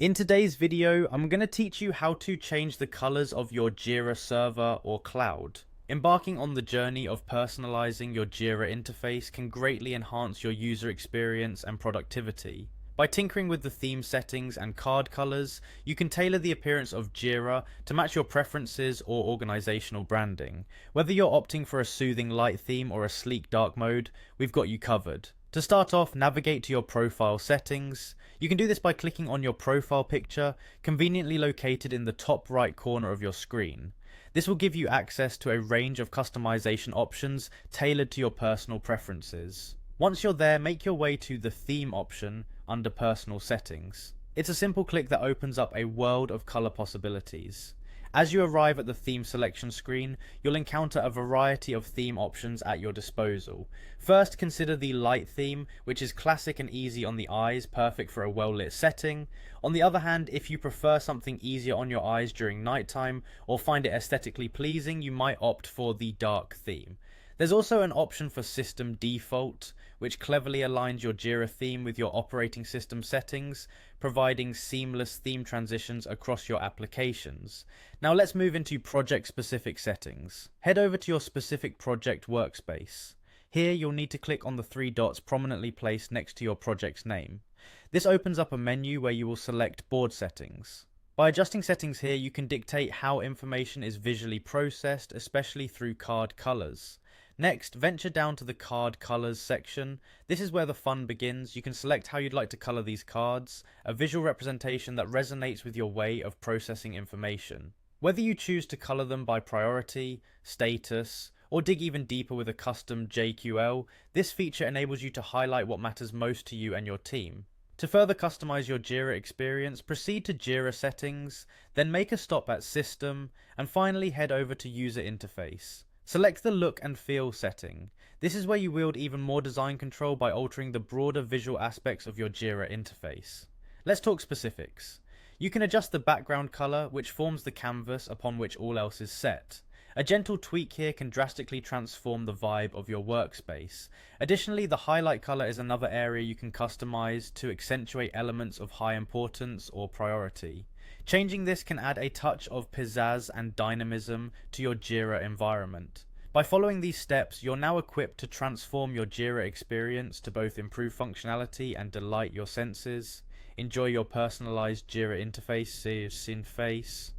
In today's video, I'm going to teach you how to change the colors of your Jira server or cloud. Embarking on the journey of personalizing your Jira interface can greatly enhance your user experience and productivity. By tinkering with the theme settings and card colors, you can tailor the appearance of Jira to match your preferences or organizational branding. Whether you're opting for a soothing light theme or a sleek dark mode, we've got you covered. To start off, navigate to your profile settings. You can do this by clicking on your profile picture, conveniently located in the top right corner of your screen. This will give you access to a range of customization options tailored to your personal preferences. Once you're there, make your way to the theme option under personal settings. It's a simple click that opens up a world of color possibilities. As you arrive at the theme selection screen, you'll encounter a variety of theme options at your disposal. First, consider the light theme, which is classic and easy on the eyes, perfect for a well-lit setting. On the other hand, if you prefer something easier on your eyes during nighttime, or find it aesthetically pleasing, you might opt for the dark theme. There's also an option for system default, which cleverly aligns your Jira theme with your operating system settings, providing seamless theme transitions across your applications. Now let's move into project-specific settings. Head over to your specific project workspace. Here you'll need to click on the three dots prominently placed next to your project's name. This opens up a menu where you will select board settings. By adjusting settings here, you can dictate how information is visually processed, especially through card colors. Next, venture down to the card colors section. This is where the fun begins. You can select how you'd like to color these cards, a visual representation that resonates with your way of processing information. Whether you choose to color them by priority, status, or dig even deeper with a custom JQL, this feature enables you to highlight what matters most to you and your team. To further customize your Jira experience, proceed to Jira settings, then make a stop at System, and finally head over to User Interface. Select the Look and Feel setting. This is where you wield even more design control by altering the broader visual aspects of your Jira interface. Let's talk specifics. You can adjust the background color, which forms the canvas upon which all else is set. A gentle tweak here can drastically transform the vibe of your workspace. Additionally, the highlight color is another area you can customize to accentuate elements of high importance or priority. Changing this can add a touch of pizzazz and dynamism to your Jira environment. By following these steps, you're now equipped to transform your Jira experience to both improve functionality and delight your senses. Enjoy your personalized Jira interface. See you soon, face.